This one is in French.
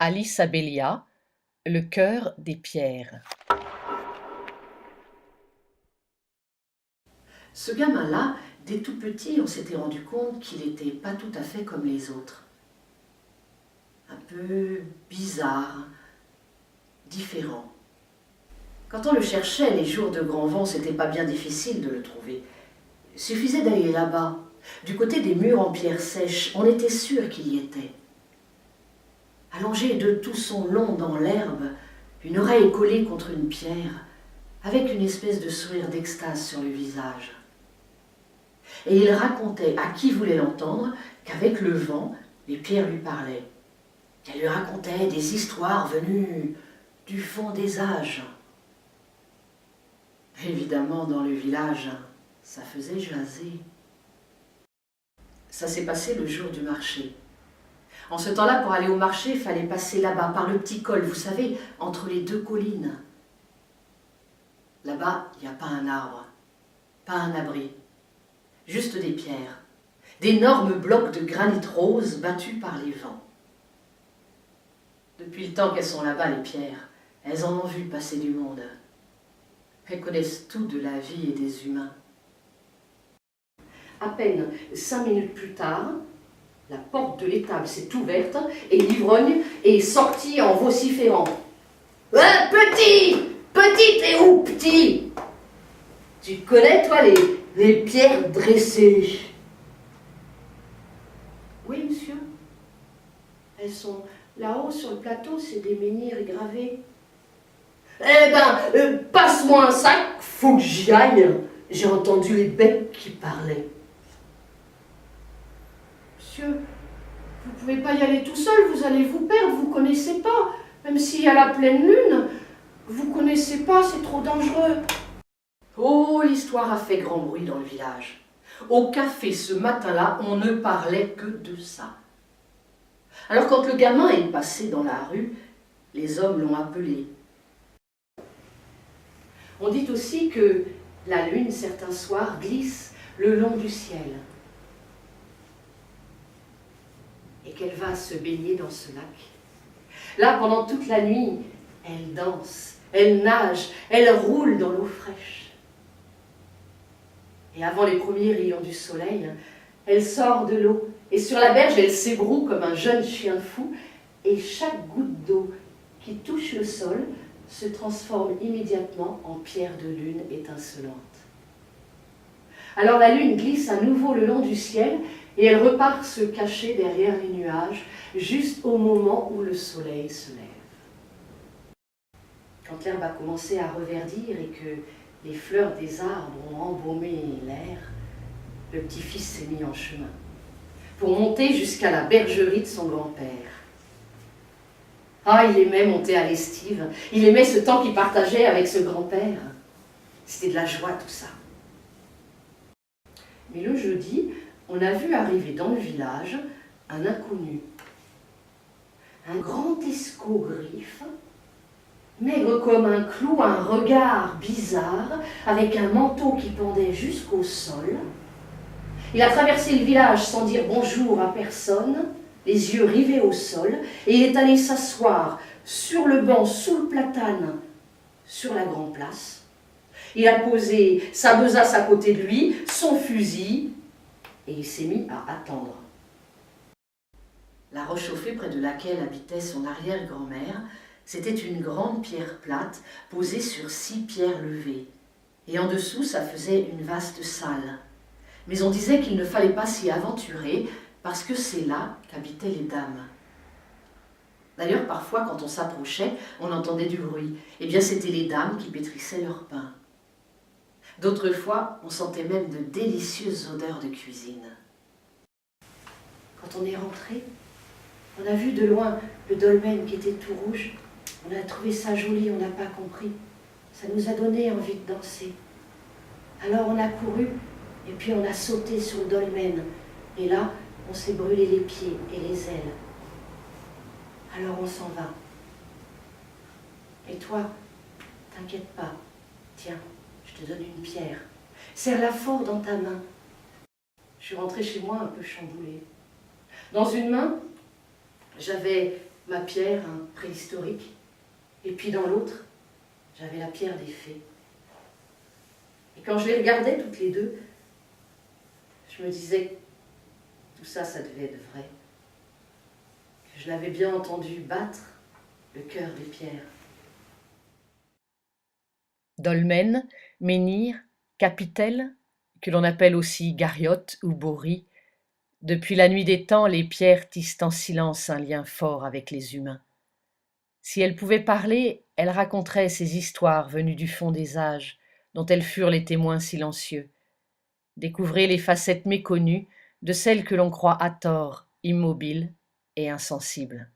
Alice Abélia, Le cœur des pierres. Ce gamin-là, dès tout petit, on s'était rendu compte qu'il n'était pas tout à fait comme les autres. Un peu bizarre, différent. Quand on le cherchait, les jours de grand vent, c'était pas bien difficile de le trouver. Il suffisait d'aller là-bas, du côté des murs en pierre sèche, on était sûr qu'il y était. Allongé de tout son long dans l'herbe, une oreille collée contre une pierre, avec une espèce de sourire d'extase sur le visage. Et il racontait à qui voulait l'entendre qu'avec le vent, les pierres lui parlaient. Qu'elles lui racontaient des histoires venues du fond des âges. Évidemment, dans le village, ça faisait jaser. Ça s'est passé le jour du marché. En ce temps-là, pour aller au marché, il fallait passer là-bas, par le petit col, vous savez, entre les deux collines. Là-bas, il n'y a pas un arbre, pas un abri, juste des pierres, d'énormes blocs de granit rose battus par les vents. Depuis le temps qu'elles sont là-bas, les pierres, elles en ont vu passer du monde. Elles connaissent tout de la vie et des humains. À peine 5 minutes plus tard, la porte de l'étable s'est ouverte et l'ivrogne est sorti en vociférant. « Petit! Petit, t'es où, petit? Tu connais, toi, les pierres dressées? » « Oui, monsieur. Elles sont là-haut sur le plateau, c'est des menhirs gravés. »« Eh ben, passe-moi un sac, faut que j'y aille. J'ai entendu les becs qui parlaient. » « Monsieur, vous ne pouvez pas y aller tout seul, vous allez vous perdre, vous ne connaissez pas. Même s'il y a la pleine lune, vous ne connaissez pas, c'est trop dangereux. » Oh, l'histoire a fait grand bruit dans le village. Au café ce matin-là, on ne parlait que de ça. Alors quand le gamin est passé dans la rue, les hommes l'ont appelé. On dit aussi que la lune, certains soirs, glisse le long du ciel. Et qu'elle va se baigner dans ce lac. Là, pendant toute la nuit, elle danse, elle nage, elle roule dans l'eau fraîche. Et avant les premiers rayons du soleil, elle sort de l'eau et sur la berge, elle s'ébroue comme un jeune chien fou et chaque goutte d'eau qui touche le sol se transforme immédiatement en pierre de lune étincelante. Alors la lune glisse à nouveau le long du ciel et elle repart se cacher derrière les nuages juste au moment où le soleil se lève. Quand l'herbe a commencé à reverdir et que les fleurs des arbres ont embaumé l'air, le petit-fils s'est mis en chemin pour monter jusqu'à la bergerie de son grand-père. Ah, il aimait monter à l'estive, il aimait ce temps qu'il partageait avec ce grand-père. C'était de la joie tout ça. Mais le jeudi, on a vu arriver dans le village un inconnu. Un grand escogriffe, maigre comme un clou, un regard bizarre, avec un manteau qui pendait jusqu'au sol. Il a traversé le village sans dire bonjour à personne, les yeux rivés au sol, et il est allé s'asseoir sur le banc sous le platane, sur la grande place. Il a posé sa besace à côté de lui, son fusil, et il s'est mis à attendre. La roche chauffée près de laquelle habitait son arrière-grand-mère, c'était une grande pierre plate posée sur 6 pierres levées. Et en dessous, ça faisait une vaste salle. Mais on disait qu'il ne fallait pas s'y aventurer parce que c'est là qu'habitaient les dames. D'ailleurs, parfois, quand on s'approchait, on entendait du bruit. Eh bien, c'étaient les dames qui pétrissaient leur pain. D'autres fois, on sentait même de délicieuses odeurs de cuisine. Quand on est rentré, on a vu de loin le dolmen qui était tout rouge. On a trouvé ça joli, on n'a pas compris. Ça nous a donné envie de danser. Alors on a couru et puis on a sauté sur le dolmen. Et là, on s'est brûlé les pieds et les ailes. Alors on s'en va. Et toi, t'inquiète pas. Tiens, je te donne une pierre. Serre-la fort dans ta main. Je suis rentrée chez moi un peu chamboulée. Dans une main, j'avais ma pierre, un préhistorique, et puis dans l'autre, j'avais la pierre des fées. Et quand je les regardais toutes les deux, je me disais, tout ça, ça devait être vrai. Que je l'avais bien entendu battre le cœur des pierres. Dolmen, menhir, capitel, que l'on appelle aussi gariote ou bourri, depuis la nuit des temps, les pierres tissent en silence un lien fort avec les humains. Si elles pouvaient parler, elles raconteraient ces histoires venues du fond des âges, dont elles furent les témoins silencieux. Découvrez les facettes méconnues de celles que l'on croit à tort, immobiles et insensibles.